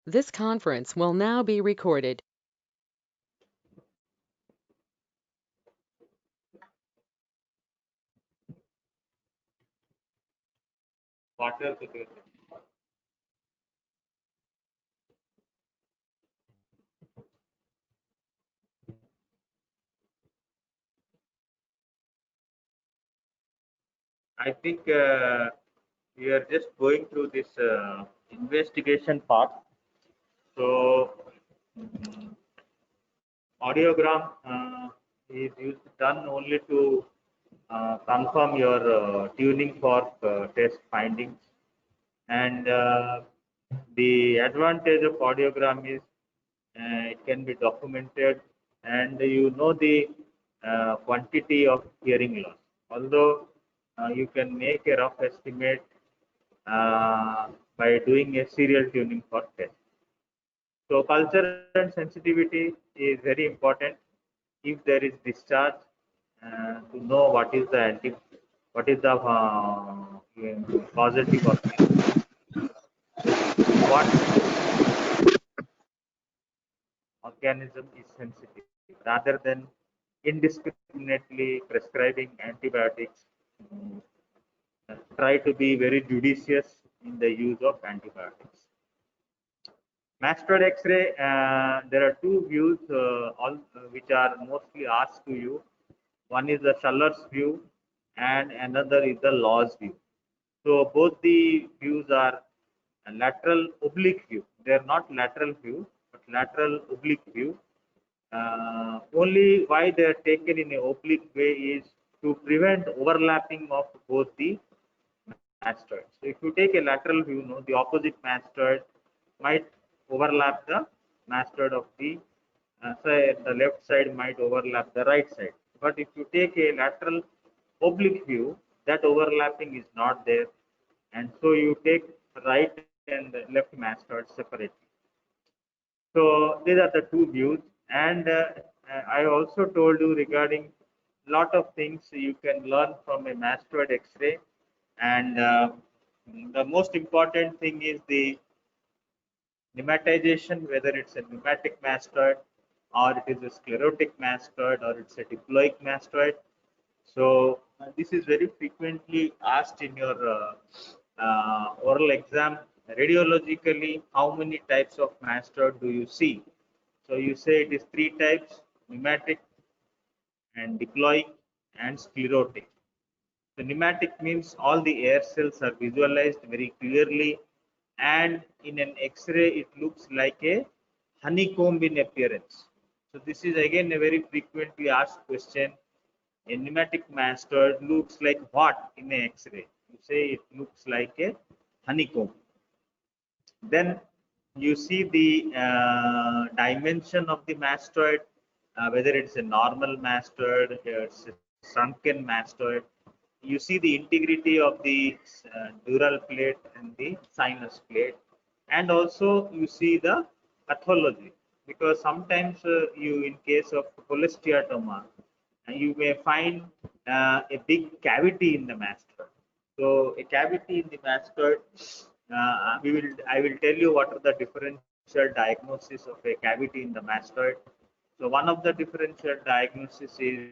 This conference will now be recorded. Water. I think we are just going through this investigation part. So, audiogram is done only to confirm your tuning for test findings. And the advantage of audiogram is it can be documented and you know the quantity of hearing loss. Although you can make a rough estimate by doing a serial tuning for test. So culture and sensitivity is very important. If there is discharge, to know what is the positive or what organism is sensitive, rather than indiscriminately prescribing antibiotics. Try to be very judicious in the use of antibiotics. Mastoid X-ray, there are two views which are mostly asked to you. One is the Schuller's view and another is the Law's view. So both the views are a lateral oblique view. They are not lateral view, but lateral oblique view. Only why they are taken in an oblique way is to prevent overlapping of both the mastoid. So if you take a lateral view, no, the opposite mastoid might overlap the mastoid of the say the left side might overlap the right side. But if you take a lateral oblique view, that overlapping is not there, and so you take right and left mastoid separately. So these are the two views, and I also told you regarding lot of things you can learn from a mastoid X-ray, and the most important thing is the pneumatization, whether it's a pneumatic mastoid or it is a sclerotic mastoid or it's a diploic mastoid. So this is very frequently asked in your oral exam. Radiologically, how many types of mastoid do you see? So you say it is three types: pneumatic and diploic and sclerotic. The pneumatic means all the air cells are visualized very clearly, and in an X-ray it looks like a honeycomb in appearance. So this is again a very frequently asked question. A pneumatic mastoid looks like what in an X-ray? You say it looks like a honeycomb. Then you see the dimension of the mastoid, whether it's a normal mastoid, it's a sunken mastoid. You see the integrity of the dural plate and the sinus plate, and also you see the pathology, because sometimes you, in case of cholesteatoma, you may find a big cavity in the mastoid. So a cavity in the mastoid, I will tell you what are the differential diagnosis of a cavity in the mastoid. So one of the differential diagnosis is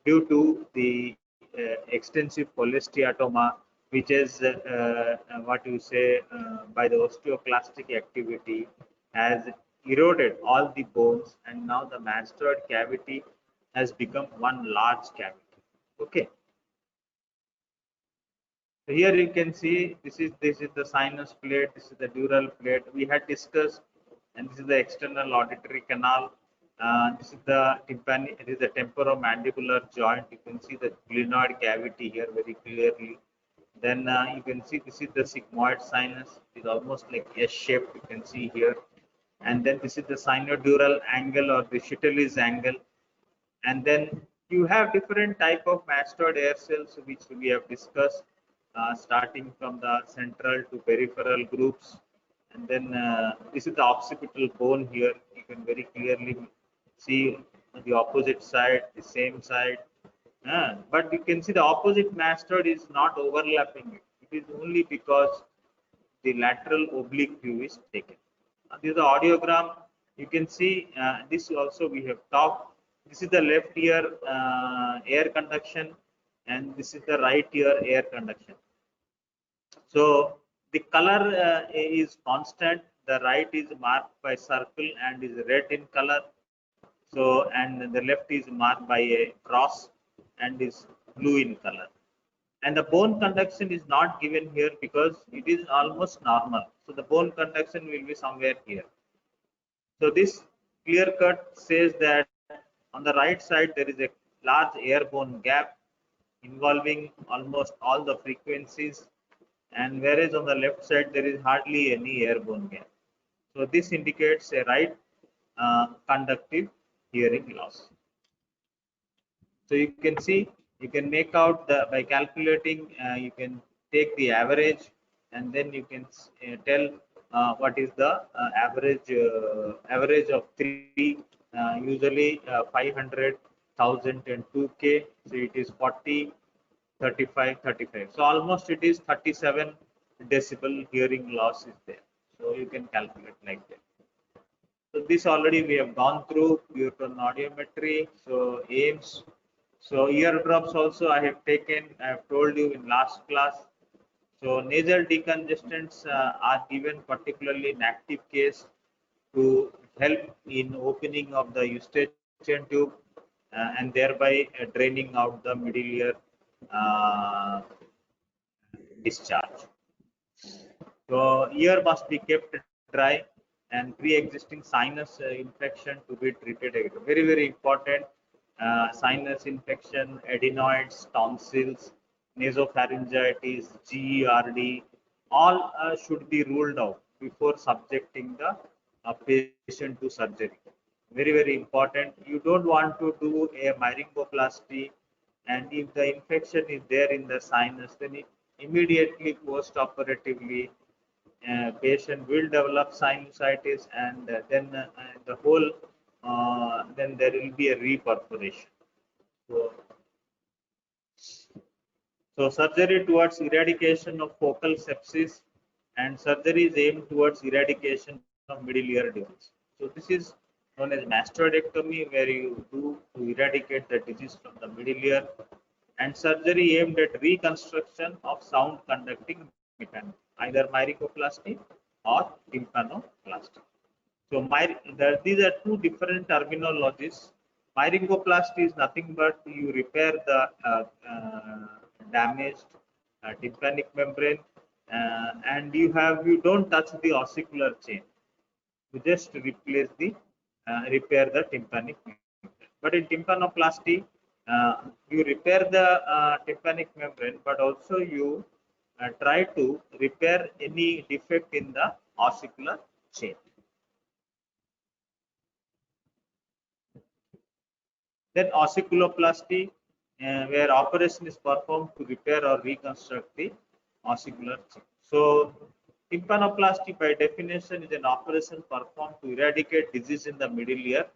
due to the extensive cholesteatoma, which is what you say by the osteoclastic activity has eroded all the bones, and now the mastoid cavity has become one large cavity. Okay. So here you can see this is the sinus plate, this is the dural plate we had discussed, and this is the external auditory canal. This is the tympani, it is the temporomandibular joint. You can see the glenoid cavity here very clearly. Then you can see this is the sigmoid sinus. It is almost like S shaped. You can see here, and then this is the sinodural angle or the Chitalis angle, and then you have different type of mastoid air cells which we have discussed, starting from the central to peripheral groups, and then this is the occipital bone. Here you can very clearly see the opposite side, the same side, but you can see the opposite mastoid is not overlapping it. It is only because the lateral oblique view is taken. This is the audiogram. You can see this also we have talked. This is the left ear air conduction, and this is the right ear air conduction. So the color is constant. The right is marked by circle and is red in color. So and the left is marked by a cross and is blue in color. And the bone conduction is not given here because it is almost normal. So the bone conduction will be somewhere here. So this clear cut says that on the right side there is a large airborne gap involving almost all the frequencies, and whereas on the left side there is hardly any airborne gap. So this indicates a right conductive hearing loss. So you can see, you can make out by calculating, you can take the average, and then you can tell what is the average of three, usually 500,000 and 2K. So it is 40, 35, 35. So almost it is 37 decibel hearing loss is there. So you can calculate like that. So this already we have gone through pure tone audiometry. So aims. So eardrops also I have taken. I have told you in last class. So nasal decongestants are given particularly in active case to help in opening of the eustachian tube and thereby draining out the middle ear uh, discharge. So ear must be kept dry and pre-existing sinus infection to be treated. Very, very important. Sinus infection, adenoids, tonsils, nasopharyngitis, GERD, all should be ruled out before subjecting the patient to surgery. Very, very important. You don't want to do a myringoplasty, and if the infection is there in the sinus, then immediately post-operatively patient will develop sinusitis, and then the whole then there will be a reperforation. So, so surgery towards eradication of focal sepsis, and surgery is aimed towards eradication of middle ear disease. So this is known as mastoidectomy, where you do to eradicate the disease from the middle ear, and surgery aimed at reconstruction of sound conducting mechanism, either myringoplasty or tympanoplasty. So these are two different terminologies. Myringoplasty is nothing but you repair the damaged tympanic membrane, and you don't touch the ossicular chain. You just repair the tympanic membrane. But in tympanoplasty, you repair the tympanic membrane, but also you try to repair any defect in the ossicular chain. Then ossiculoplasty, where operation is performed to repair or reconstruct the ossicular chain. So tympanoplasty by definition is an operation performed to eradicate disease in the middle ear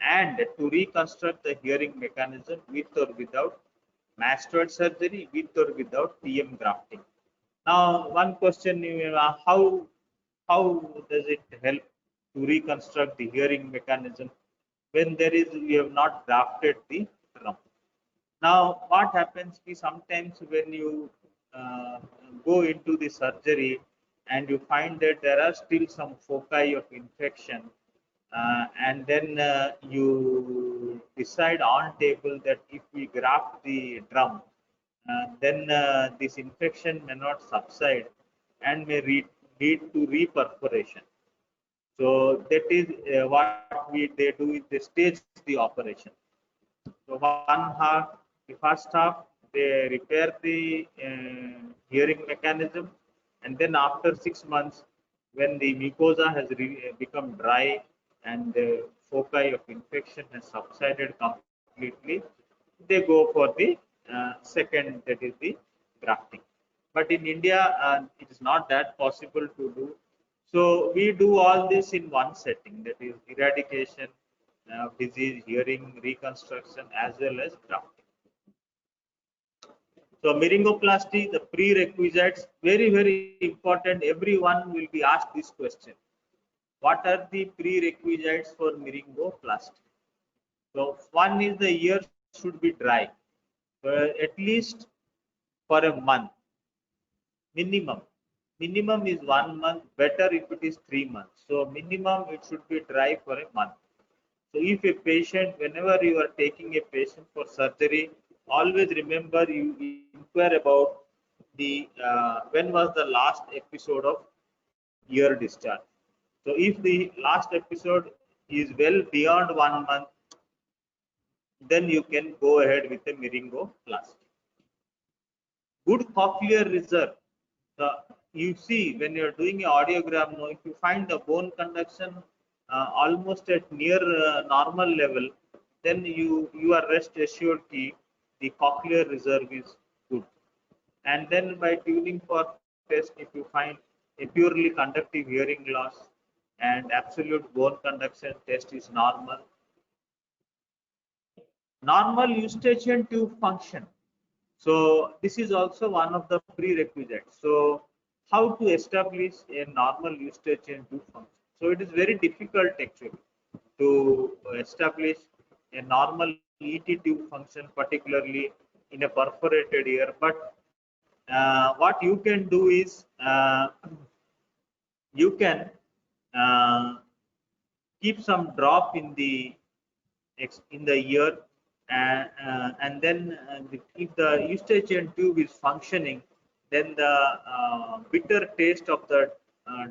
and to reconstruct the hearing mechanism with or without mastoid surgery, with or without TM grafting. Now, one question you may ask, how does it help to reconstruct the hearing mechanism when we have not grafted the drum? Now, what happens is sometimes when you uh, go into the surgery and you find that there are still some foci of infection, and then you decide on table that if we graft the drum, then this infection may not subside and may lead to reperforation. So that is what they do is they stage the operation. So the first half, they repair the hearing mechanism, and then after 6 months, when the mucosa has become dry and the foci of infection has subsided completely, they go for the second, that is the grafting. But in India, it is not that possible to do. So we do all this in one setting, that is eradication of disease, hearing reconstruction, as well as grafting. So myringoplasty, the prerequisites, very, very important. Everyone will be asked this question. What are the prerequisites for myringoplasty? So one is the ear should be dry, at least for a month, minimum. Minimum is 1 month, better if it is 3 months. So minimum it should be dry for a month. So if a patient, whenever you are taking a patient for surgery, always remember you inquire about the when was the last episode of ear discharge. So if the last episode is well beyond 1 month, then you can go ahead with a myringoplasty. Good cochlear reserve. The, you see when you are doing an audiogram, if you find the bone conduction almost at near normal level, then you are rest assured that the cochlear reserve is good. And then by tuning for test, if you find a purely conductive hearing loss and absolute bone conduction test is normal, normal eustachian tube function. So this is also one of the prerequisites. So how to establish a normal eustachian tube function? So it is very difficult actually to establish a normal ET tube function, particularly in a perforated ear. But what you can do is you can uh, keep some drop in the ear, and then if the eustachian tube is functioning, then the bitter taste of the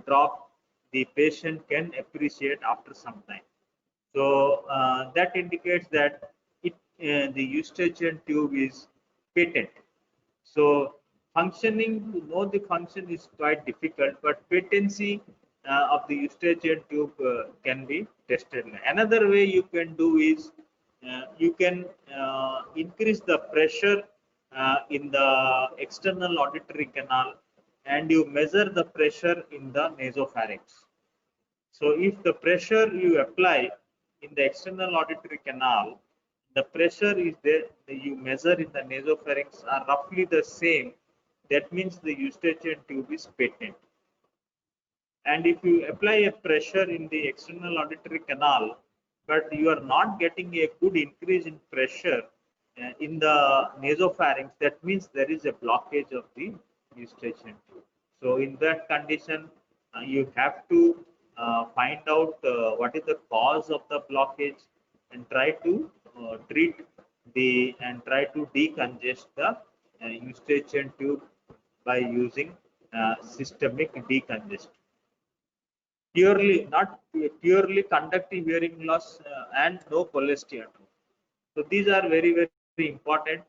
drop the patient can appreciate after some time. So that indicates that the eustachian tube is patent. So functioning, to know the function is quite difficult, but patency of the eustachian tube can be tested. Another way you can do is you can increase the pressure in the external auditory canal, and you measure the pressure in the nasopharynx. So if the pressure you apply in the external auditory canal, the pressure is there, you measure in the nasopharynx are roughly the same, that means the eustachian tube is patent. And if you apply a pressure in the external auditory canal, but you are not getting a good increase in pressure in the nasopharynx, that means there is a blockage of the eustachian tube. So in that condition, you have to find out what is the cause of the blockage and try to treat and try to decongest the eustachian tube by using systemic decongestant. Purely, not purely conductive hearing loss and no cholestia. So these are very, very important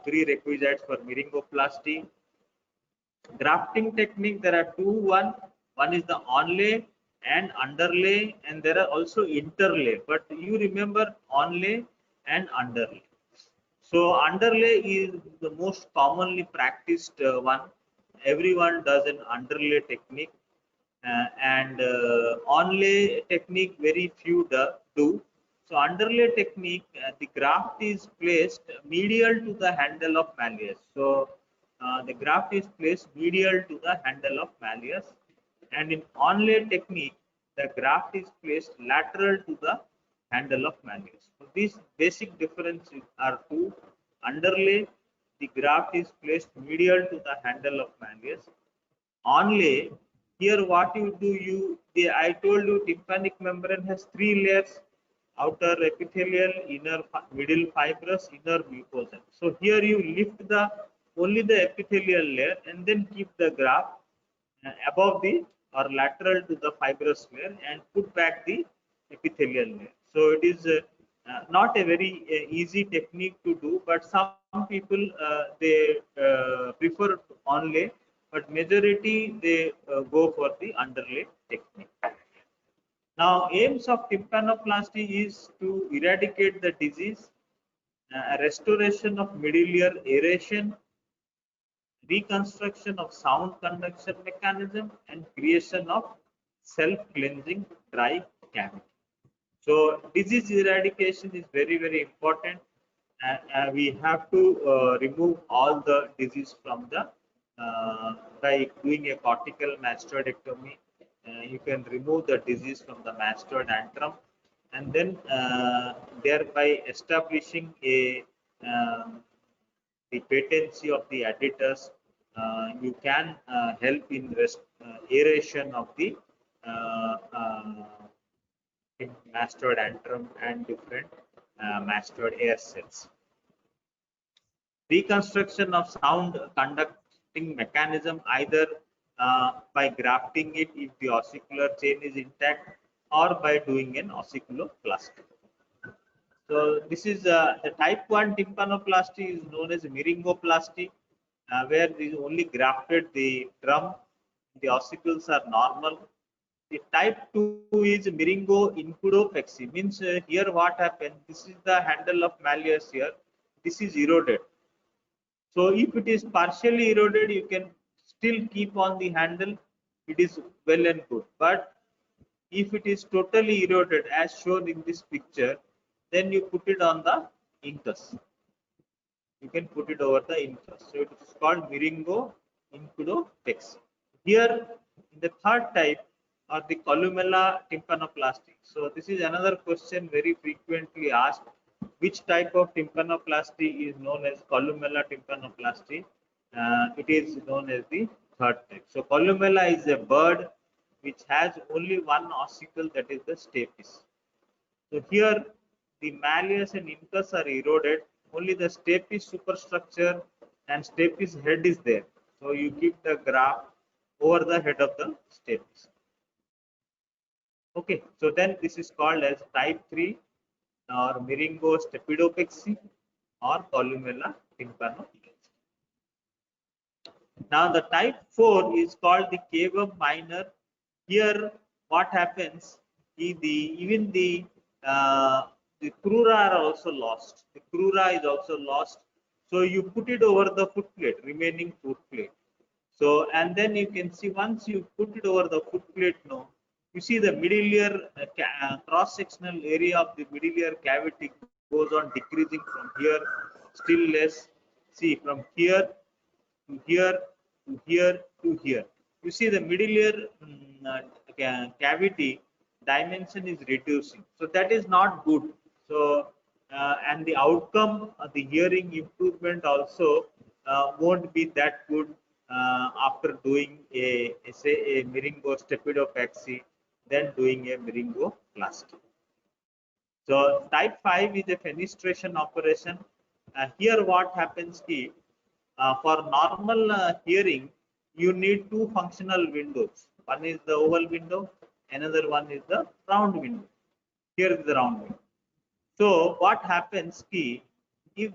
prerequisites for myringoplasty. Grafting technique, there are two. One is the onlay and underlay, and there are also interlay. But you remember onlay and underlay. So underlay is the most commonly practiced one. Everyone does an underlay technique, and onlay technique very few do. So underlay technique, the graft is placed medial to the handle of malleus. So the graft is placed medial to the handle of malleus, and in onlay technique, the graft is placed lateral to the handle of malleus. So these basic differences are two. Underlay, the graft is placed medial to the handle of malleus. Onlay, here what you do, I told you tympanic membrane has three layers: outer epithelial, inner middle fibrous, inner mucosal. So here you lift the only the epithelial layer and then keep the graft above the or lateral to the fibrous layer and put back the epithelial layer. So it is not a very easy technique to do, but some people they prefer onlay, but majority they go for the underlay technique. Now, aims of tympanoplasty is to eradicate the disease, restoration of middle ear aeration, reconstruction of sound conduction mechanism, and creation of self-cleansing dry cavity. So disease eradication is very, very important. we have to remove all the disease from the by doing a cortical mastoidectomy. You can remove the disease from the mastoid antrum, and then thereby establishing a the patency of the adductors. You can help in aeration of the uh, uh, mastoid antrum and different mastoid air cells. Reconstruction of sound conducting mechanism, either by grafting it if the ossicular chain is intact, or by doing an ossiculoplasty. So this is the type 1 tympanoplasty is known as myringoplasty, where is only grafted the drum. The ossicles are normal. The type 2 is myringo-incudopexy, means here what happened, this is the handle of malleus here, this is eroded. So if it is partially eroded, you can still keep on the handle, it is well and good. But if it is totally eroded as shown in this picture, then you put it on the incus. You can put it over the incus. So it is called myringo-incudopexy. Here in the third type are the columella tympanoplasty. So this is another question very frequently asked. Which type of tympanoplasty is known as columella tympanoplasty? It is known as the third type. So columella is a bird which has only one ossicle, that is the stapes. So here the malleus and incus are eroded, only the stapes superstructure and stapes head is there. So you keep the graft over the head of the stapes. Okay, so then this is called as type 3 or myringostapedopexy or columella tympanoplasty. Now the type 4 is called the cavum minor. Here what happens is even the crura are also lost. The crura is also lost. So you put it over the foot plate, remaining foot plate. So and then you can see once you put it over the foot plate, no, you see the middle ear cross-sectional area of the middle ear cavity goes on decreasing from here, still less. See from here to here to here to here. You see the middle ear cavity dimension is reducing. So that is not good. So and the outcome of the hearing improvement also won't be that good after doing say a myringostapedopexy, then doing a myringoplasty. So type 5 is a fenestration operation. Here what happens is for normal hearing, you need two functional windows. One is the oval window, another one is the round window. Here is the round window. So what happens is, if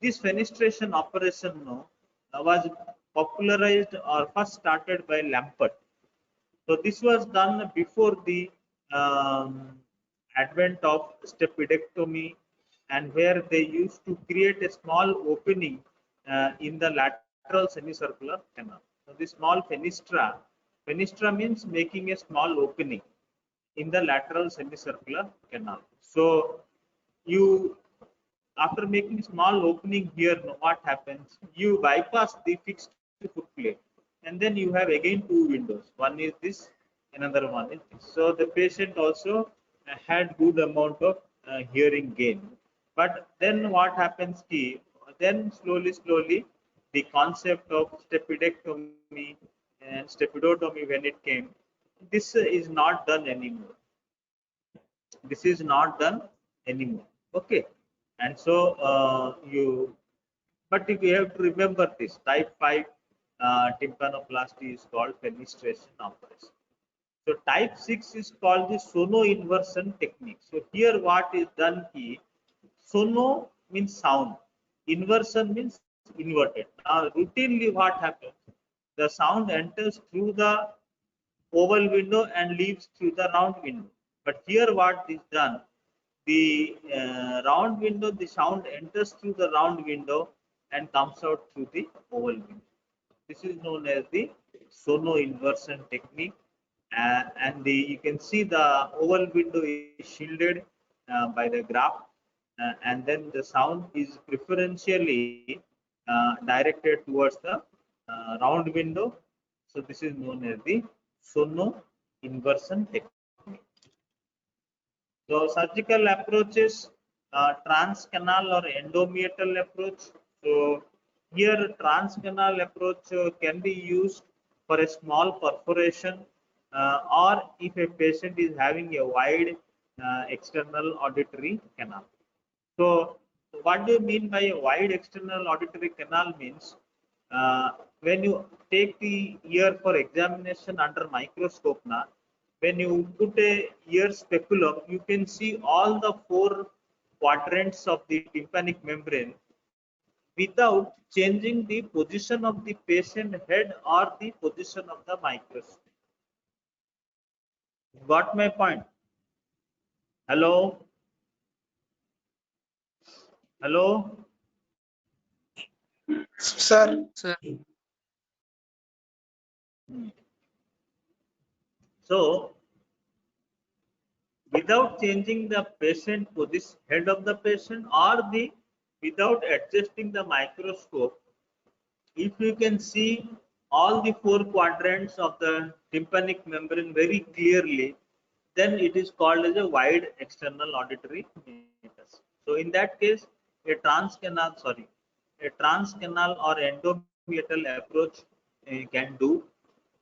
this fenestration operation was popularized or first started by Lampert. So this was done before the advent of stapedectomy, and where they used to create a small opening in the lateral semicircular canal. So this small fenestra means making a small opening in the lateral semicircular canal. So you, after making small opening here, what happens? You bypass the fixed foot plate, and then you have again two windows. One is this, another one is this. So the patient also had good amount of hearing gain. But then what happens? Then slowly, the concept of stapedectomy and stapedotomy when it came, this is not done anymore. This is not done anymore. Okay, and so but if you have to remember this, type 5 tympanoplasty is called fenestration operation. So type 6 is called the sono inversion technique. So here what is done is, sono means sound, inversion means inverted. Now routinely what happens, the sound enters through the oval window and leaves through the round window. But here what is done, the round window, the sound enters through the round window and comes out through the oval window. This is known as the sono inversion technique. And you can see the oval window is shielded by the graft, and then the sound is preferentially directed towards the round window. So this is known as the sono inversion technique. So surgical approaches, transcanal or endometal approach. So here transcanal approach can be used for a small perforation or if a patient is having a wide external auditory canal. So what do you mean by a wide external auditory canal means when you take the ear for examination under microscope now, when you put a ear speculum, you can see all the four quadrants of the tympanic membrane without changing the position of the patient head or the position of the microscope. Got my point? Hello? Hello? Sir, So without changing the patient position, head of the patient or the without adjusting the microscope, if you can see all the four quadrants of the tympanic membrane very clearly, then it is called as a wide external auditory meatus. So in that case, a transcanal or endometal approach can do,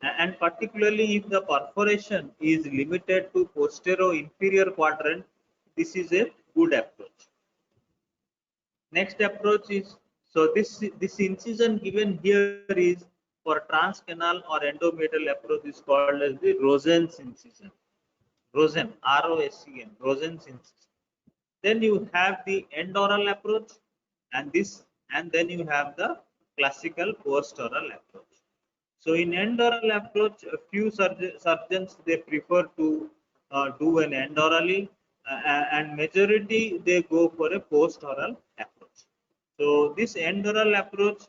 and particularly if the perforation is limited to posterior inferior quadrant, this is a good approach. Next approach is, so this incision given here is for transcanal or endometal approach is called as the Rosen's incision. Rosen, R-O-S-E-N, Rosen's incision. Then you have the endoral approach, and then you have the classical post-oral approach. So in endoral approach, a few surgeons they prefer to do an endorally, and majority they go for a post-oral approach. So this endoral approach,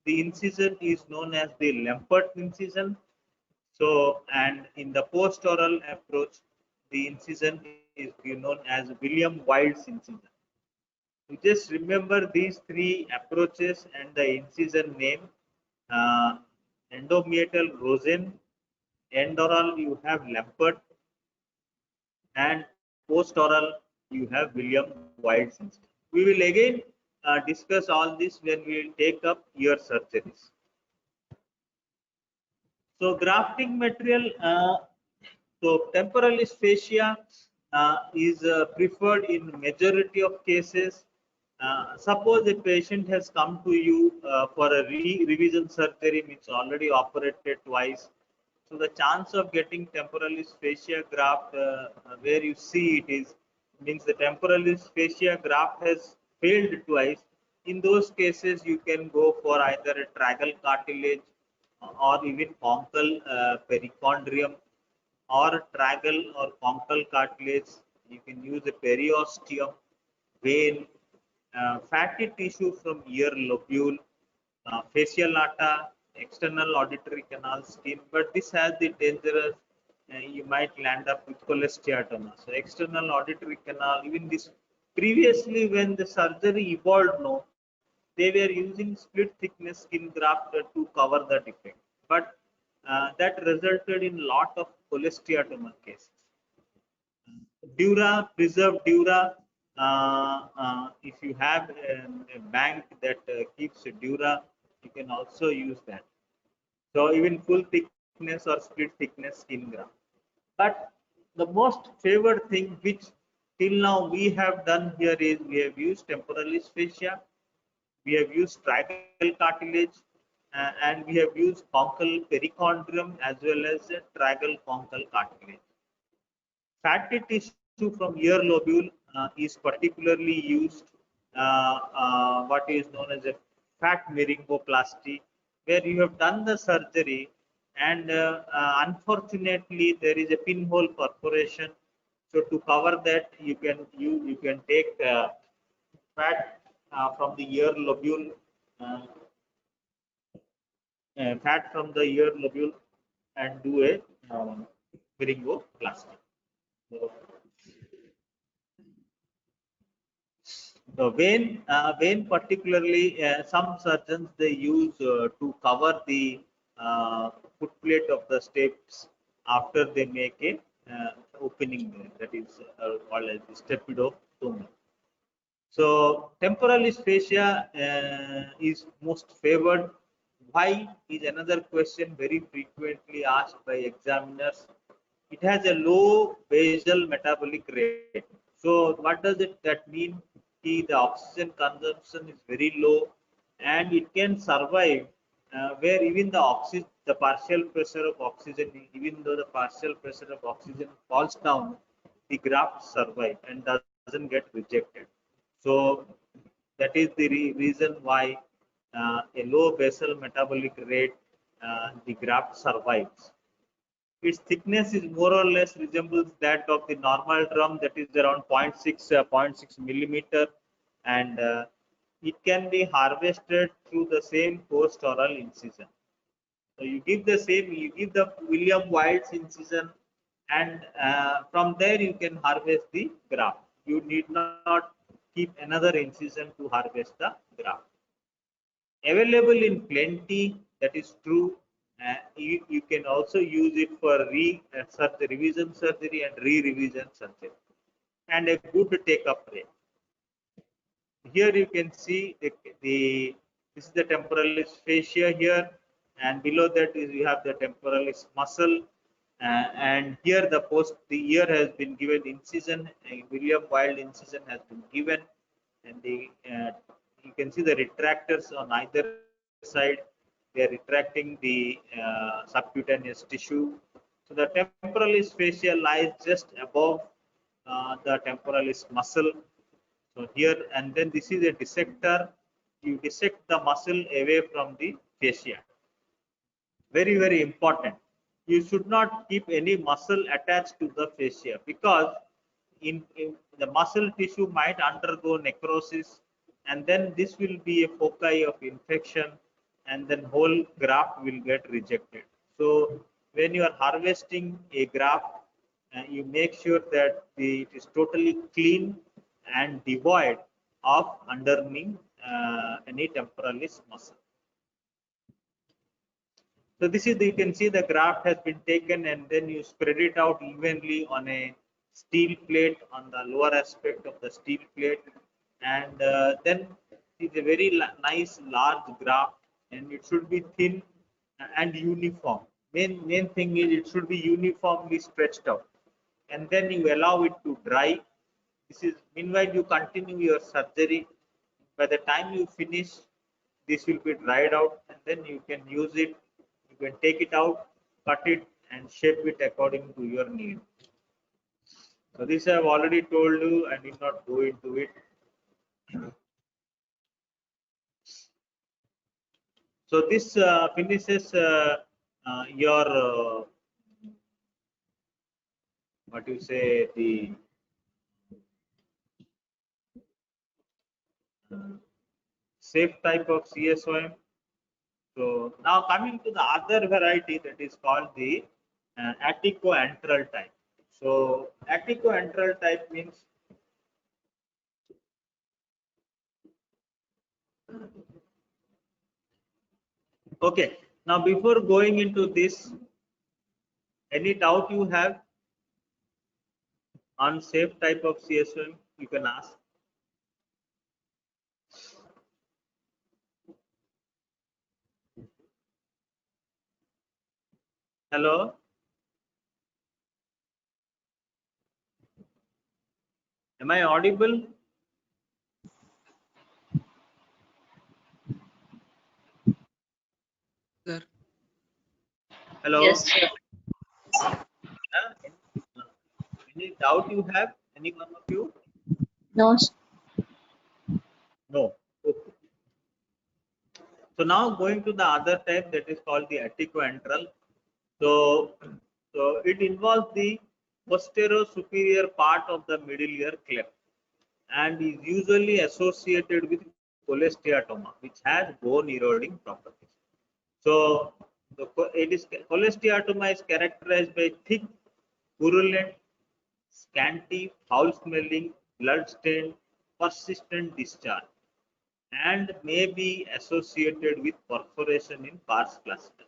the incision is known as the Lempert incision. So and in the post-oral approach, the incision is known as William Wild's incision. You just remember these three approaches and the incision name. Uh, Endometal Rosen, endoral you have Lempert, and post-oral you have William Wild's incision. We will again discuss all this when we will take up ear surgeries. So grafting material, so temporalis fascia is preferred in majority of cases. Suppose a patient has come to you for a revision surgery, means already operated twice. So the chance of getting temporalis fascia graft, where you see it is, means the temporalis fascia graft has failed twice. In those cases, you can go for either a tragal cartilage or even conchal perichondrium or tragal or conchal cartilage. You can use a periosteum, vein, fatty tissue from ear lobule, fasciolata, external auditory canal skin, but this has the dangerous, you might land up with cholesteatoma. So external auditory canal, even this previously when the surgery evolved, no, they were using split thickness skin graft to cover the defect, but that resulted in lot of cholesteatoma cases. Dura, preserved Dura. If you have a bank that keeps Dura, you can also use that. So even full thickness or split thickness skin graft. But the most favored thing which till now we have done here is we have used temporalis fascia, we have used tragal cartilage, and we have used conchal perichondrium as well as tragal conchal cartilage. Fatty tissue from ear lobule is particularly used, what is known as a fat myringoplasty, where you have done the surgery and unfortunately there is a pinhole perforation. So to cover that, you can take fat from the ear lobule, uh, fat from the ear lobule, and do a myringoplasty. So, The vein particularly, some surgeons they use to cover the footplate of the steps after they make a opening there. That is called as the stepidotomy. So temporalis fascia is most favored. Why is another question very frequently asked by examiners. It has a low basal metabolic rate. So what does that mean? The oxygen consumption is very low, and it can survive where even the partial pressure of oxygen, even though the partial pressure of oxygen falls down, the graft survive and doesn't get rejected. So that is the reason why a low basal metabolic rate, the graft survives. Its thickness is more or less resembles that of the normal drum, that is around zero point 0.6 millimeter, and it can be harvested through the same post oral incision. So you give the William Wild's incision, and from there you can harvest the graft. You need not keep another incision to harvest the graft. Available in plenty, that is true. You can also use it for revision surgery and re-revision surgery, and a good take-up rate. Here you can see this is the temporalis fascia here, and below that is you have the temporalis muscle, and here the ear has been given incision, a William Wild incision has been given, and you can see the retractors on either side. They are retracting the subcutaneous tissue. So the temporalis fascia lies just above the temporalis muscle. So here, and then this is a dissector. You dissect the muscle away from the fascia. Very, very important. You should not keep any muscle attached to the fascia, because in the muscle tissue might undergo necrosis, and then this will be a foci of infection, and then whole graft will get rejected. So when you are harvesting a graft, you make sure that it is totally clean and devoid of underneath any temporalis muscle. So this is you can see the graft has been taken, and then you spread it out evenly on a steel plate, on the lower aspect of the steel plate, and then it's a very nice large graft, and it should be thin and uniform. Main thing is it should be uniformly stretched out, and then you allow it to dry. This is meanwhile you continue your surgery. By the time you finish, this will be dried out, and then you can use it. You can take it out, cut it, and shape it according to your need. So this I have already told you. I did not go into it. So this finishes your what you say, the safe type of CSOM. So now coming to the other variety, that is called the atticoantral type. So atticoantral type means, okay. Now before going into this, any doubt you have on safe type of CSOM, you can ask. Hello. Am I audible? Sir. Hello. Yes, sir. Any doubt you have? Any one of you? No, sir. No. Okay. So now going to the other type, that is called the atticoantral. So, so it involves the posterior superior part of the middle ear cleft, and is usually associated with cholesteatoma, which has bone eroding properties. So cholesteatoma is characterized by thick, purulent, scanty, foul-smelling, blood-stained, persistent discharge and may be associated with perforation in pars cluster.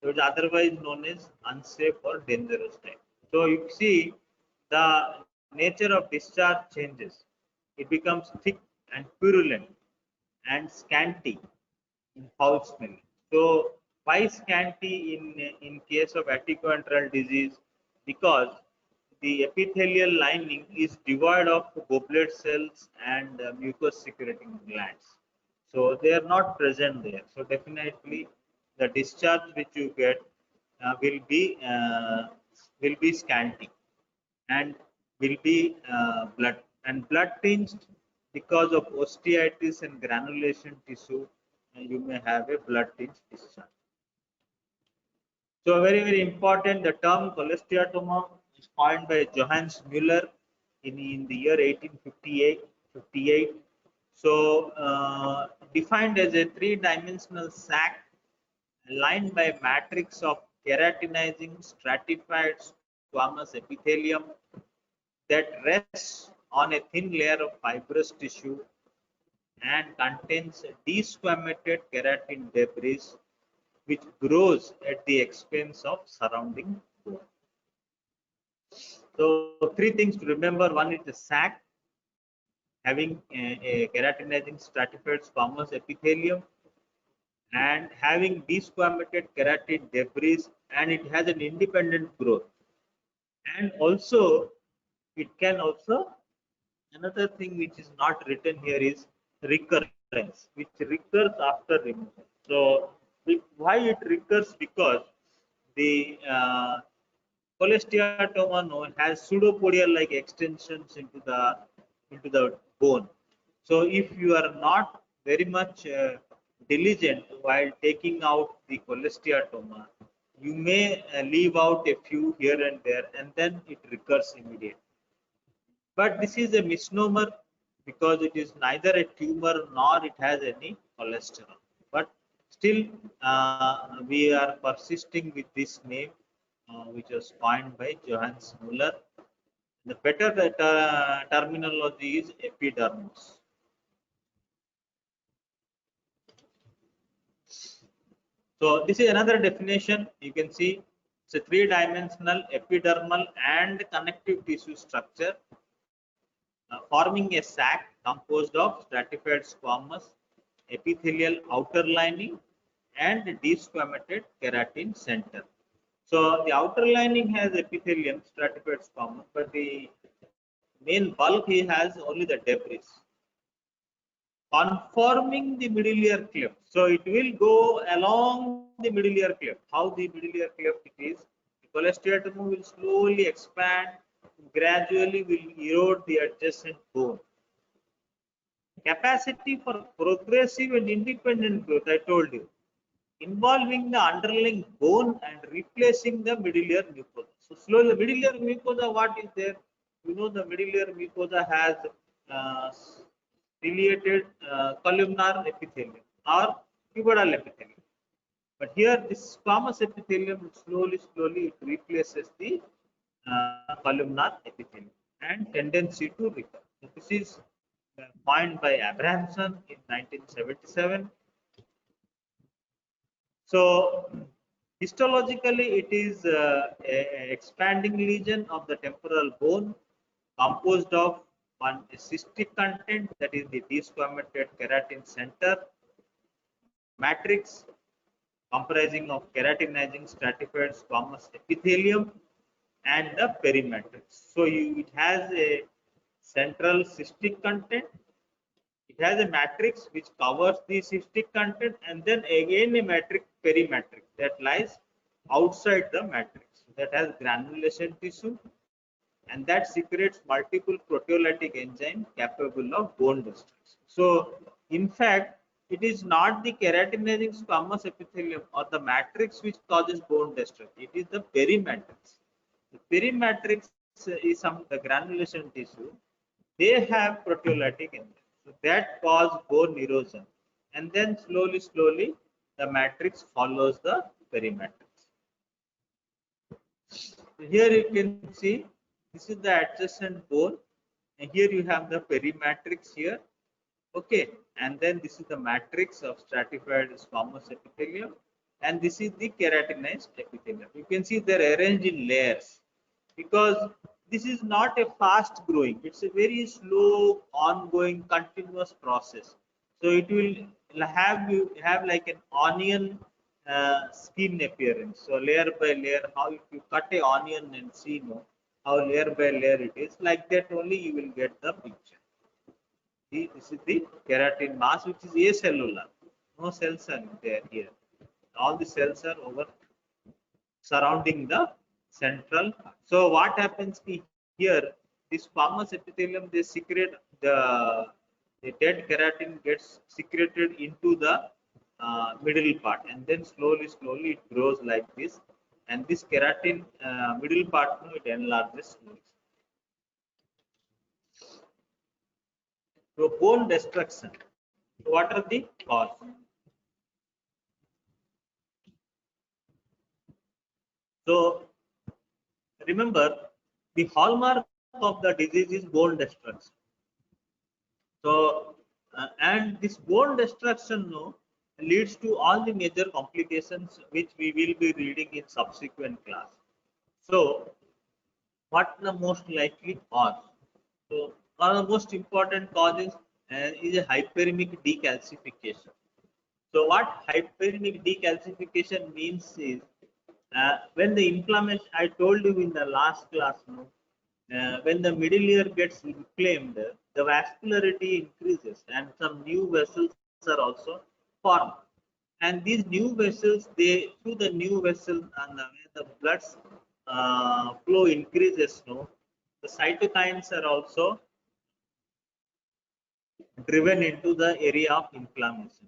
So it is otherwise known as unsafe or dangerous type. So you see the nature of discharge changes. It becomes thick and purulent and scanty in foul smelling. So why scanty in case of anticoagulant disease? Because the epithelial lining is devoid of goblet cells and mucous secreting glands. So they are not present there. So definitely the discharge which you get will be scanty and will be blood tinged because of osteitis and granulation tissue. You may have a blood tinged discharge. So very important. The term cholesteatoma is coined by Johannes Müller in the year 1858. So defined as a three-dimensional sac lined by matrix of keratinizing stratified squamous epithelium that rests on a thin layer of fibrous tissue and contains desquamated keratin debris which grows at the expense of surrounding bone. So three things to remember. One is the sac having a keratinizing stratified squamous epithelium and having desquamated keratin debris, and it has an independent growth. And also it can also, another thing which is not written here is recurrence, which recurs after removal. So why it recurs? Because the cholesteatoma has pseudopodial like extensions into the bone. So if you are not very much diligent while taking out the cholesteatoma, you may leave out a few here and there, and then it recurs immediately. But this is a misnomer because it is neither a tumor nor it has any cholesterol. But still, we are persisting with this name, which was coined by Johannes Müller. The better terminology is epidermis. So this is another definition. You can see it's a three-dimensional epidermal and connective tissue structure forming a sac composed of stratified squamous epithelial outer lining and desquamated keratin center. So the outer lining has epithelium, stratified squamous, but the main bulk he has only the debris conforming the middle ear cleft. So it will go along the middle ear cleft. How the middle ear cleft it is? The cholesteatoma will slowly expand, gradually will erode the adjacent bone. Capacity for progressive and independent growth, I told you, involving the underlying bone and replacing the middle ear mucosa. So slowly, the middle ear mucosa, what is there? You know, the middle ear mucosa has uh, ciliated columnar epithelium or cuboidal epithelium. But here, this squamous epithelium slowly it replaces the columnar epithelium and tendency to recur. So this is coined by Abrahamson in 1977. So histologically, it is a expanding lesion of the temporal bone composed of one cystic content, that is the desquamated keratin center, matrix comprising of keratinizing stratified squamous epithelium, and the perimatrix. So it has a central cystic content. It has a matrix which covers the cystic content, and then again a matrix perimatrix that lies outside the matrix that has granulation tissue and that secretes multiple proteolytic enzymes capable of bone destruction. So, in fact, it is not the keratinizing squamous epithelium or the matrix which causes bone destruction. It is the perimatrix. The perimatrix is the granulation tissue. They have proteolytic enzymes. So that cause bone erosion. And then slowly, the matrix follows the perimatrix. Here you can see this is the adjacent bone And here you have the perimatrix here. Okay, and then this is the matrix of stratified squamous epithelium, and this is the keratinized epithelium. You can see they're arranged in layers because this is not a fast growing, it's a very slow, ongoing, continuous process. So it will have like an onion skin appearance. So layer by layer, how if you cut a onion and see how layer by layer it is, like that only you will get the picture. This is the keratin mass, which is acellular. No cells are there here. All the cells are over surrounding the central. So what happens here? This squamous epithelium, they secrete the dead keratin gets secreted into the middle part, and then slowly it grows like this, and this keratin middle part it enlarges slowly. So bone destruction. So what are the cause? So remember, the hallmark of the disease is bone destruction. So and this bone destruction leads to all the major complications which we will be reading in subsequent class. So what the most likely cause? So one of the most important causes is a hyperemic decalcification. So what hyperemic decalcification means is when the inflammation, I told you in the last class, when the middle ear gets inflamed, the vascularity increases and some new vessels are also formed. And these new vessels, they through the new vessel and the blood flow increases, the cytokines are also driven into the area of inflammation,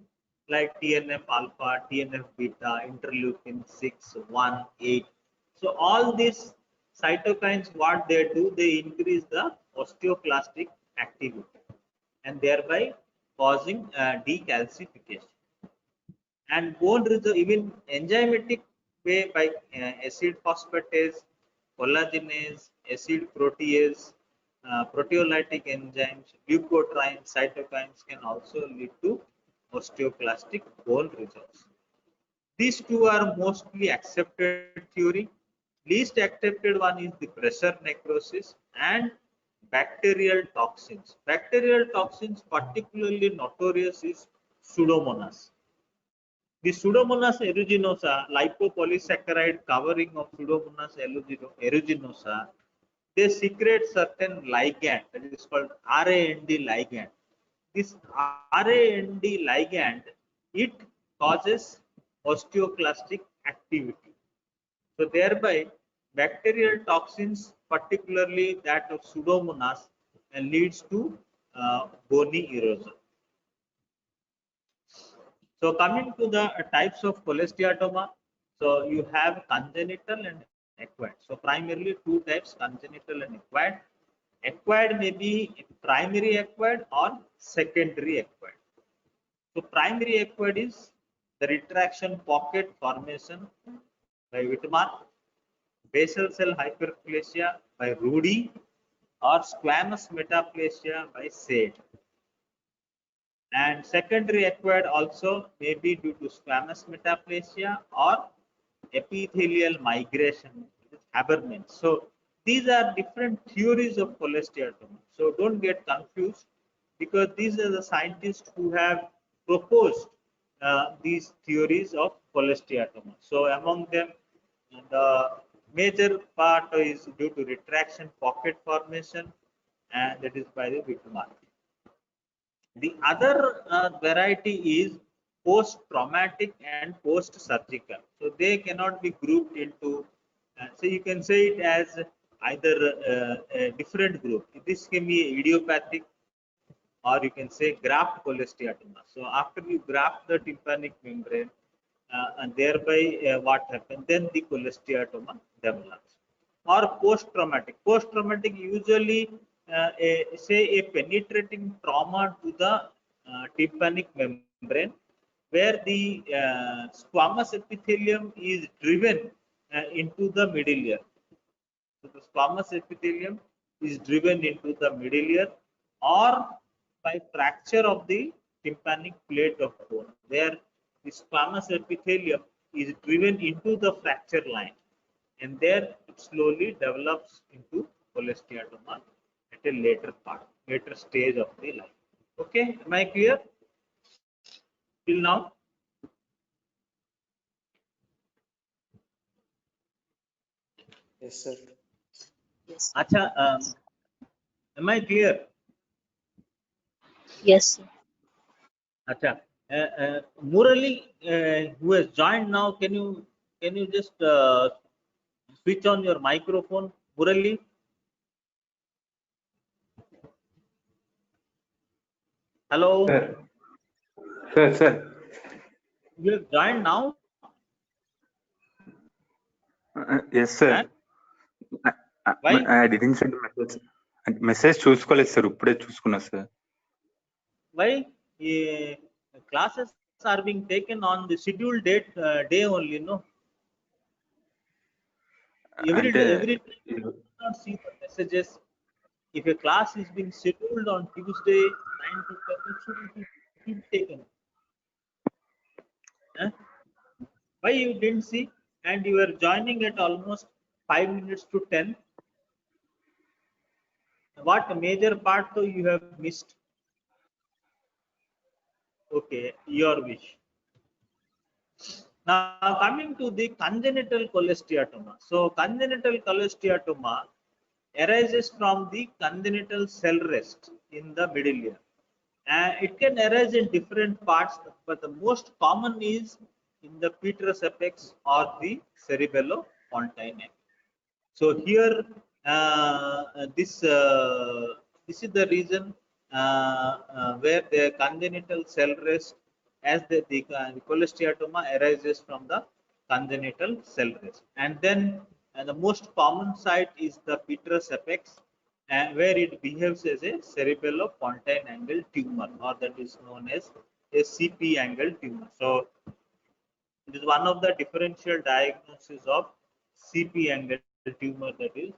like TNF alpha, TNF beta, interleukin 6, 1, 8. So all these cytokines, what they do, they increase the osteoclastic activity and thereby causing decalcification. And bone resorption, even enzymatic way by acid phosphatase, collagenase, acid protease, proteolytic enzymes, leukotriene, cytokines can also lead to osteoclastic bone resorption. These two are mostly accepted theory. Least accepted one is the pressure necrosis and bacterial toxins. Bacterial toxins, particularly notorious is Pseudomonas. The Pseudomonas aeruginosa, lipopolysaccharide covering of Pseudomonas aeruginosa, they secrete certain ligand that is called RAND ligand. This RAND ligand, it causes osteoclastic activity. So thereby, bacterial toxins, particularly that of Pseudomonas, leads to bony erosion. So coming to the types of cholesteatoma, so you have congenital and acquired. So primarily two types, congenital and acquired. Acquired may be primary acquired or secondary acquired. So primary acquired is the retraction pocket formation by Whitmark, basal cell hyperplasia by Rudy, or squamous metaplasia by Sade. And secondary acquired also may be due to squamous metaplasia or epithelial migration, Habermas. So these are different theories of cholesteatoma. So don't get confused, because these are the scientists who have proposed these theories of cholesteatoma. So among them, the major part is due to retraction pocket formation, and that is by the Whitmark. The other variety is post-traumatic and post-surgical. So they cannot be grouped into, so you can say it as either a different group. This can be idiopathic, or you can say graft cholesteatoma. So after you graft the tympanic membrane, and thereby what happens, then the cholesteatoma develops. Or post-traumatic. Post-traumatic usually say a penetrating trauma to the tympanic membrane, where the squamous epithelium is driven into the middle ear. So the squamous epithelium is driven into the middle ear, or by fracture of the tympanic plate of bone, where the squamous epithelium is driven into the fracture line, and there it slowly develops into cholesteatoma at a later stage of the life. Okay, am I clear till now? Yes, sir. Yes. Acha, am I clear? Yes, sir. Acha, Murali, who has joined now, can you just switch on your microphone, Murali? Hello, Sir. you have joined now? Yes, Huh? sir. Why? I didn't send a message. Message చూసుకోలేదు sir, ఇప్పుడే చూసుకున్నా sir. Why? Classes are being taken on the scheduled day only, no? Every అంటే day you not see the messages. If a class is being scheduled on Tuesday 9 to 10, it should be taken. Huh? Why you didn't see? And you were joining at almost 5 minutes to 10. What major part though you have missed? Okay, your wish. Now coming to the congenital cholesteatoma. So congenital cholesteatoma arises from the congenital cell rest in the middle ear. It can arise in different parts, but the most common is in the petrous apex or the cerebellopontine apex. So here, this is the reason where the congenital cell rest, as the cholesteatoma arises from the congenital cell rest, and then the most common site is the petrous apex, and where it behaves as a cerebellopontine angle tumor, or that is known as a CP angle tumor. So it is one of the differential diagnoses of CP angle tumor, that is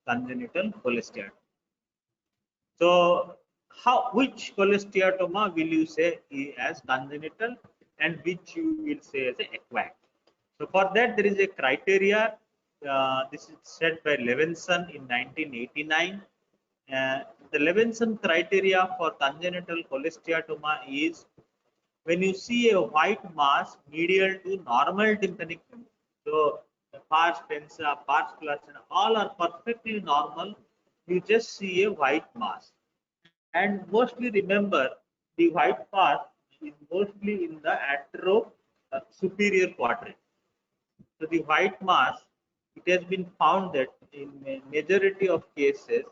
congenital cholesteatoma. So, which cholesteatoma will you say as congenital, and which you will say as acquired? So, for that there is a criteria. This is set by Levinson in 1989. The Levinson criteria for congenital cholesteatoma is when you see a white mass medial to normal tympanic membrane. So the pars tensa, pars placida, all are perfectly normal. You just see a white mass. And mostly remember, the white mass is mostly in the antero superior quadrant. So the white mass, it has been found that in a majority of cases,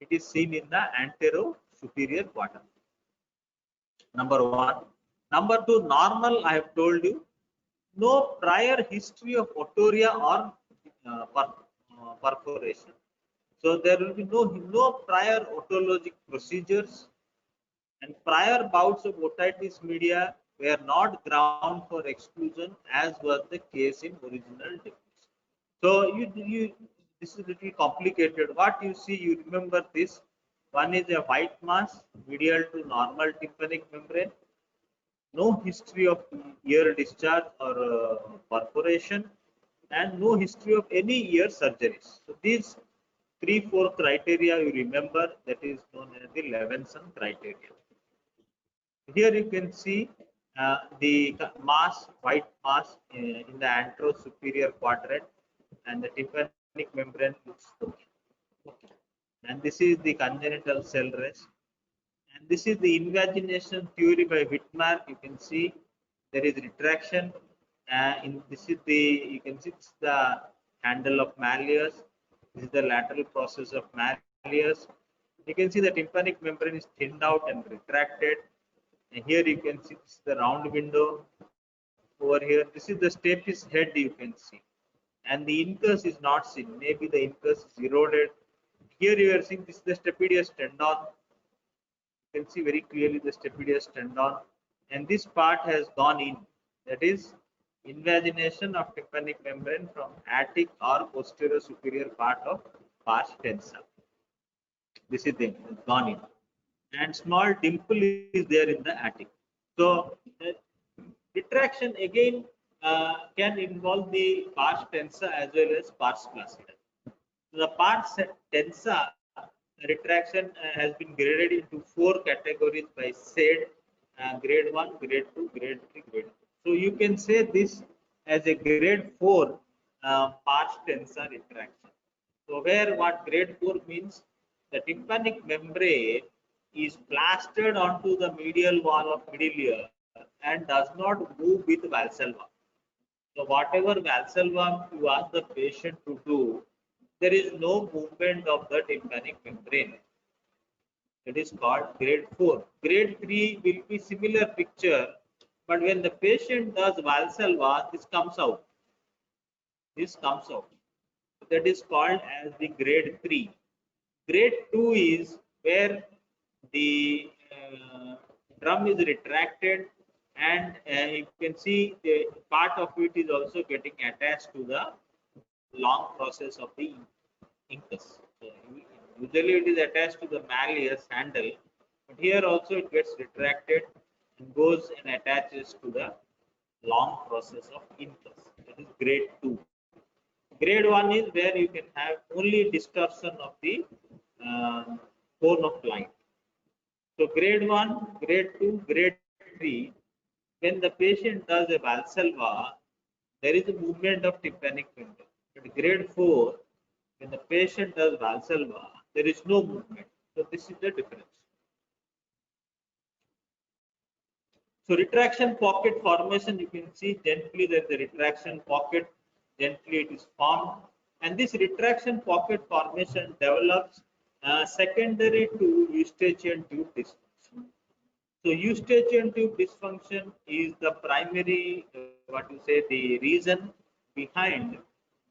it is seen in the antero superior quadrant. Number one. Number two, normal, I have told you, no prior history of otorrhea or perforation. So there will be no prior otologic procedures, and prior bouts of otitis media were not ground for exclusion, as was the case in original definition. So this is a little complicated. What you see, you remember this. One is a white mass medial to normal tympanic membrane, no history of ear discharge or perforation, and no history of any ear surgeries. So these 3-4 criteria you remember, that is known as the Levinson criteria. Here you can see the mass, white mass in the antero superior quadrant, and the tympanic membrane looks okay. And this is the congenital cell rest. And this is the invagination theory by Whitmark. You can see there is retraction. This is you can see it's the handle of malleus. This is the lateral process of malleus. You can see the tympanic membrane is thinned out and retracted. And here you can see this is the round window. Over here, this is the stapes head, you can see. And the incus is not seen. Maybe the incus is eroded. Here you are seeing this is the stapedius tendon. You can see very clearly the stapedius tendon, and this part has gone in, that is invagination of tympanic membrane from attic or posterior superior part of pars tensa. This is the gone in, and small dimple is there in the attic. So retraction again can involve the pars tensa as well as pars flaccida. The pars tensa retraction has been graded into 4 categories by SAID, grade 1, grade 2, grade 3, grade 4. So you can say this as a grade 4 pars tensa retraction. So where what grade 4 means, the tympanic membrane is plastered onto the medial wall of middle ear and does not move with Valsalva. So whatever Valsalva you ask the patient to do, there is no movement of the tympanic membrane. It is called grade 4. Grade 3 will be similar picture, but when the patient does Valsalva, this comes out. This comes out. That is called as the grade 3. Grade 2 is where the drum is retracted, and you can see the part of it is also getting attached to the long process of the incus. So usually it is attached to the malleus handle, but here also it gets retracted and goes and attaches to the long process of incus. That is grade 2. Grade 1 is where you can have only distortion of the cone of light. So grade 1, grade 2, grade 3, when the patient does a Valsalva, there is a movement of tympanic membrane. But grade 4, when the patient does Valsalva, there is no movement. So this is the difference. So retraction pocket formation, you can see gently that the retraction pocket, gently it is formed, and this retraction pocket formation develops secondary to eustachian tube dysfunction. So eustachian tube dysfunction is the primary, what you say, the reason behind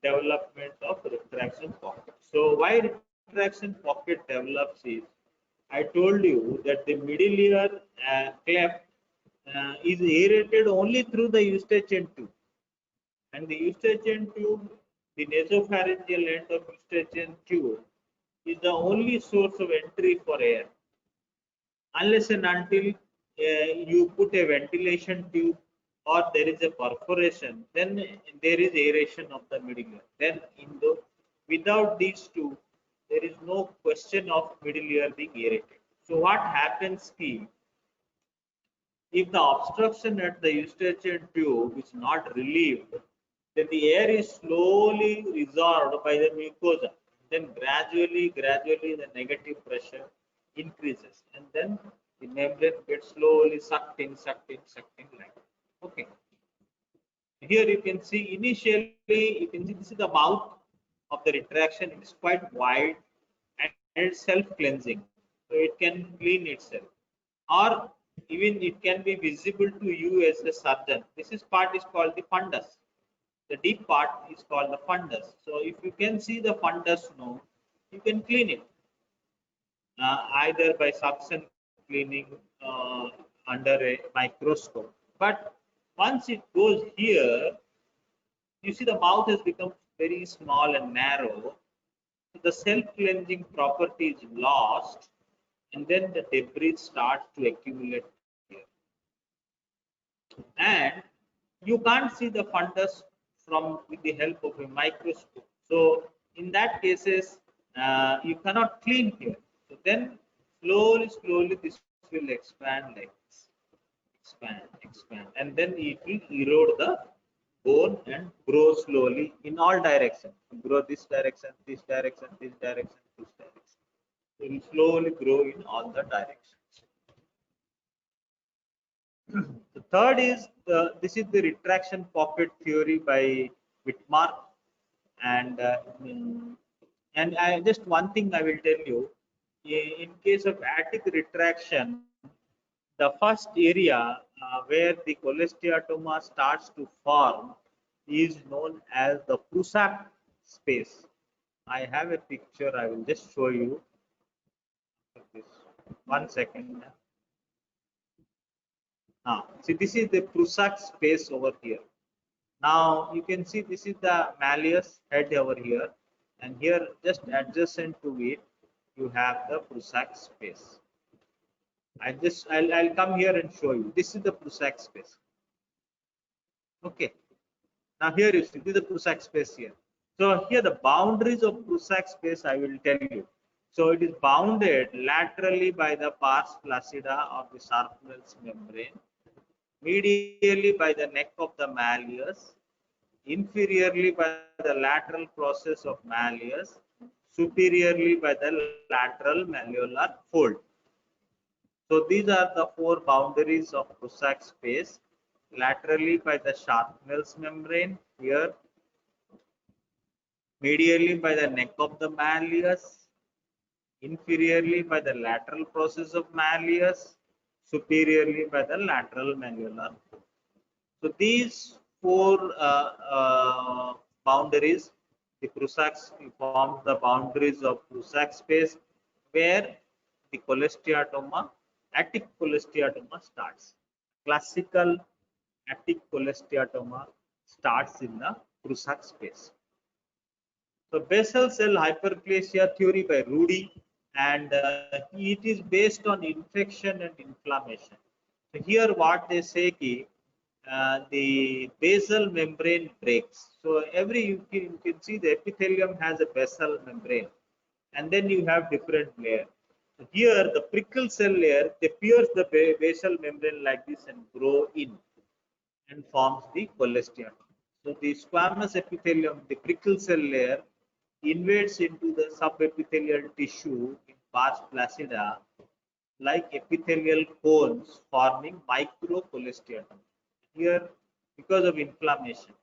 development of retraction pocket. So why retraction pocket develops is, I told you that the middle ear cleft is aerated only through the eustachian tube, and the eustachian tube, the nasopharyngeal end of eustachian tube, is the only source of entry for air. Unless and until you put a ventilation tube or there is a perforation, then there is aeration of the middle ear. Then without these two, there is no question of middle ear being aerated. So what happens is, if the obstruction at the eustachian tube is not relieved, then the air is slowly resorbed by the mucosa. Then gradually the negative pressure increases, and then the membrane gets slowly sucked in like that. Okay. Here you can see initially, you can see this is the mouth of the retraction. It is quite wide and it's self-cleansing, so it can clean itself, or even it can be visible to you as a surgeon. This part is called the fundus. The deep part is called the fundus. So if you can see the fundus now, you can clean it either by suction cleaning under a microscope. But once it goes here, you see the mouth has become very small and narrow. So the self-cleansing property is lost, and then the debris starts to accumulate here. And you can't see the fundus from with the help of a microscope. So in that cases, you cannot clean here. So then slowly this will expand like this, expand, and then it will erode the bone and grow slowly in all directions. Grow this direction, this direction, this direction, this direction. It will slowly grow in all the directions. The third is this is the retraction pocket theory by Wittmark, and I just one thing I will tell you. In case of attic retraction, the first area where the cholesteatoma starts to form is known as the Prusak space. I have a picture. I will just show you. This 1 second. See, this is the Prusak space over here. Now you can see this is the malleus head over here, and here just adjacent to it you have the Prusak space. I'll come here and show you. This is the Prusak space. Okay. Now here you see, this is the Prusak space here. So here the boundaries of Prusak space I will tell you. So it is bounded laterally by the pars flaccida of the Sharp-Wells membrane, medially by the neck of the malleus, inferiorly by the lateral process of malleus, superiorly by the lateral malleolar fold. So these are the four boundaries of Prusak space, laterally by the Sharp-Wells membrane here, medially by the neck of the malleus, inferiorly by the lateral process of malleus, superiorly by the lateral malleolar fold. So these four boundaries, the Prusak forms the boundaries of Prusak space, where the cholesteatoma, attic cholesteatoma starts. Classical attic cholesteatoma starts in the Prusak space. So basal cell hyperplasia theory by Rudy, and it is based on infection and inflammation. So here what they say is the basal membrane breaks. So you can see the epithelium has a basal membrane, and then you have different layers. So here the prickle cell layer, they pierce the basal membrane like this and grow in and forms the cholesteatoma. So the squamous epithelium, the prickle cell layer, invades into the subepithelial tissue in pars flaccida like epithelial cones, forming microcholesteatoma. Here, because of inflammation,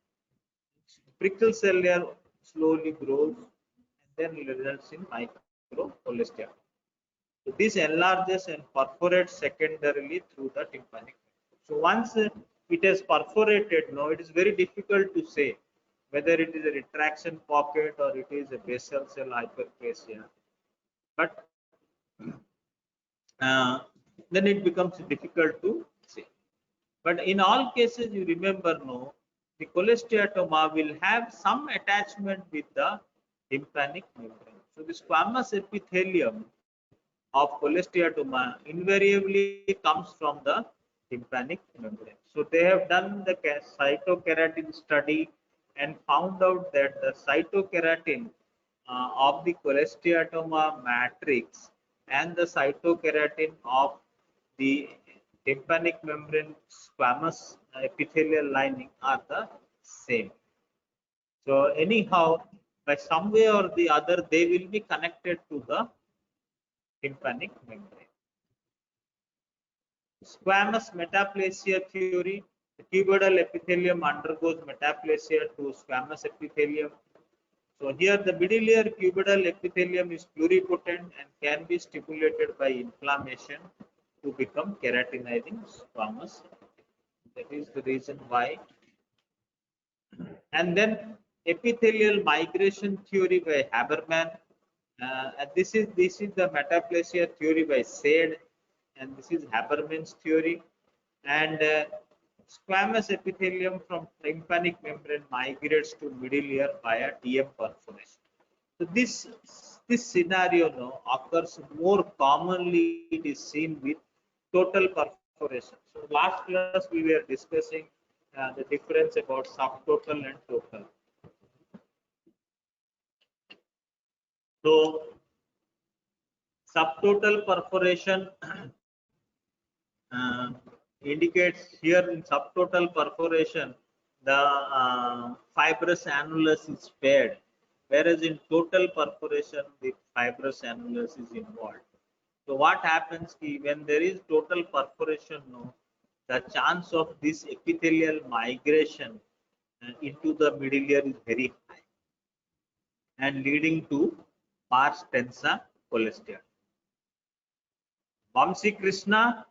prickle cell layer slowly grows and then results in microcholesteatoma. So this enlarges and perforates secondarily through the tympanic. So once it has perforated, now it is very difficult to say whether it is a retraction pocket or it is a basal cell hyperplasia. But then it becomes difficult to say. But in all cases, you remember, no, the cholesteatoma will have some attachment with the tympanic membrane. So the squamous epithelium of cholesteatoma invariably comes from the tympanic membrane. So they have done the cytokeratin study and found out that the cytokeratin of the cholesteatoma matrix and the cytokeratin of the tympanic membrane squamous epithelial lining are the same. So anyhow, by some way or the other, they will be connected to the tympanic membrane. Squamous metaplasia theory, the cuboidal epithelium undergoes metaplasia to squamous epithelium. So here the middle cuboidal epithelium is pluripotent and can be stimulated by inflammation to become keratinizing squamous. That is the reason why. And then epithelial migration theory by Haberman. And this is the metaplasia theory by Sade, and this is Haberman's theory. And squamous epithelium from tympanic membrane migrates to middle ear via TM perforation. So this scenario now occurs more commonly. It is seen with total perforation. So last class we were discussing the difference about subtotal and total. So subtotal perforation indicates here in subtotal perforation the fibrous annulus is spared, whereas in total perforation the fibrous annulus is involved. So what happens when there is total perforation, no, the chance of this epithelial migration into the middle ear is very high and leading to pars tensa cholesteatoma. Vamsi Krishna.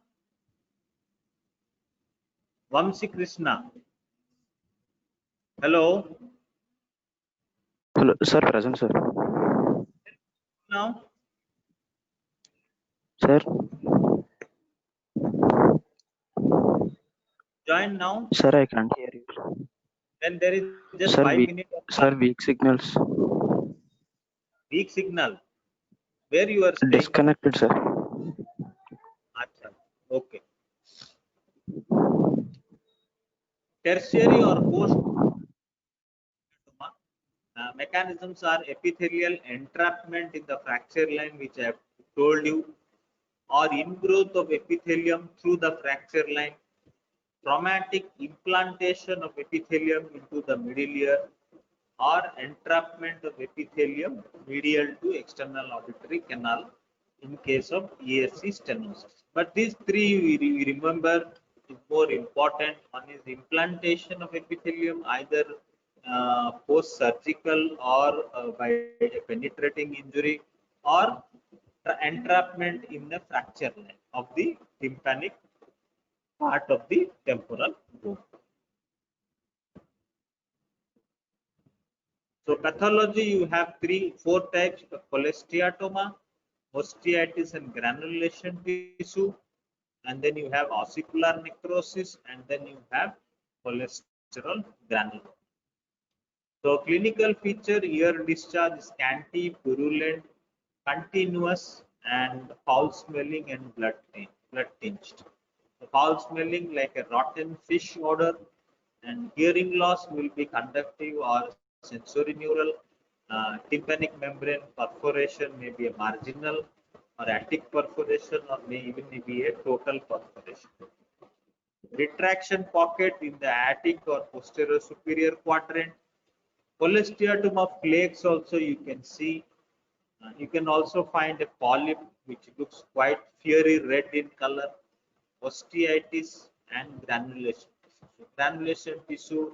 Vamsi Krishna. Hello. Hello, sir, present, sir. Now, Sir, join now. sir, I can't hear you. Then there is just Sir, 5 weak, minutes of sir, weak signals. weak signal. Where you are staying? Disconnected, sir. Acha. Okay. Tertiary or post mechanisms are epithelial entrapment in the fracture line, which I have told you, or ingrowth of epithelium through the fracture line, traumatic implantation of epithelium into the middle ear, or entrapment of epithelium medial to external auditory canal in case of ESC stenosis. But these three we remember is more important. One is implantation of epithelium either post-surgical or by a penetrating injury, or entrapment in the fracture line of the tympanic part of the temporal bone. So pathology, you have four types: cholesteatoma, osteitis, and granulation tissue, and then you have ossicular necrosis, and then you have cholesterol granuloma. So clinical feature: ear discharge, scanty, purulent, continuous, and foul smelling and blood tinged. The foul smelling like a rotten fish odor, and hearing loss will be conductive or sensorineural. Tympanic membrane perforation may be a marginal or attic perforation, or may even be a total perforation. Retraction pocket in the attic or posterior superior quadrant. Cholesteatoma flakes also you can see. You can also find a polyp which looks quite fiery red in color, osteitis, and granulation tissue. So granulation tissue,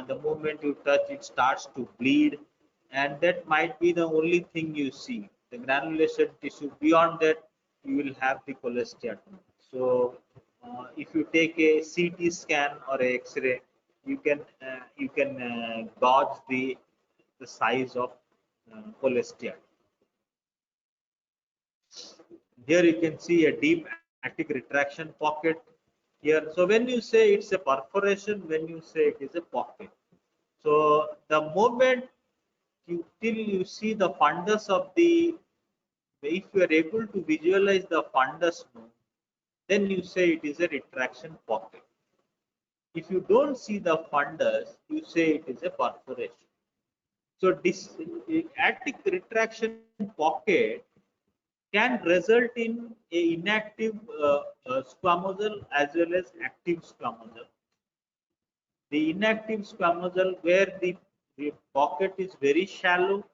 the moment you touch it starts to bleed, and that might be the only thing you see. The granulation tissue. Beyond that, you will have the cholesteatoma. So if you take a CT scan or a X-ray, you can gauge the size of cholesteatoma. Here you can see a deep attic retraction pocket here. So when you say it's a perforation, when you say it is a pocket. So the moment till you see the fundus of the, if you are able to visualize the fundus, then you say it is a retraction pocket. If you don't see the fundus, you say it is a perforation. So this attic retraction pocket can result in a inactive squamosal as well as active squamosal. The inactive squamosal, where the pocket is very shallow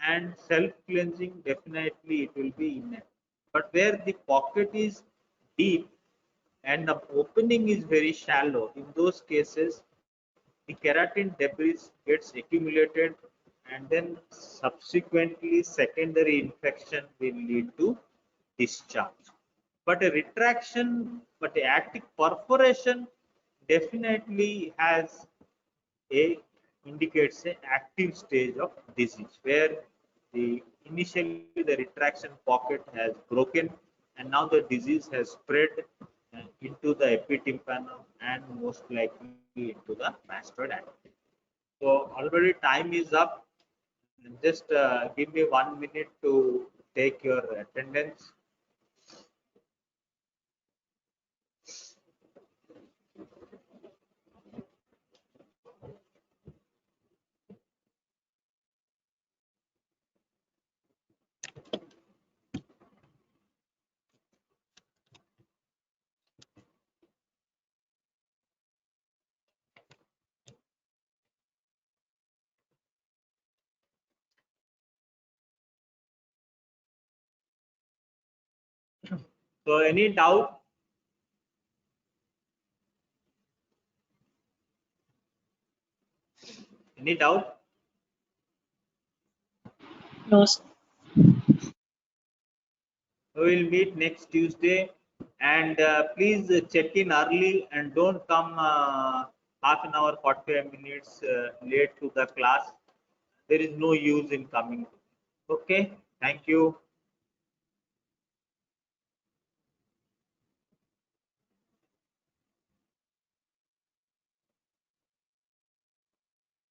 and self-cleansing, definitely it will be inactive. But where the pocket is deep and the opening is very shallow, in those cases, the keratin debris gets accumulated, and then subsequently secondary infection will lead to discharge. But a retraction, but the attic perforation definitely has a indicates a active stage of disease, where the initially the retraction pocket has broken, and now the disease has spread into the epitympanum and most likely into the mastoid attic. So already time is up. Just give me 1 minute to take your attendance. So any doubt? Any doubt? No, sir. We will meet next Tuesday, and please check in early and don't come half an hour, 45 minutes late to the class. There is no use in coming. Okay, thank you.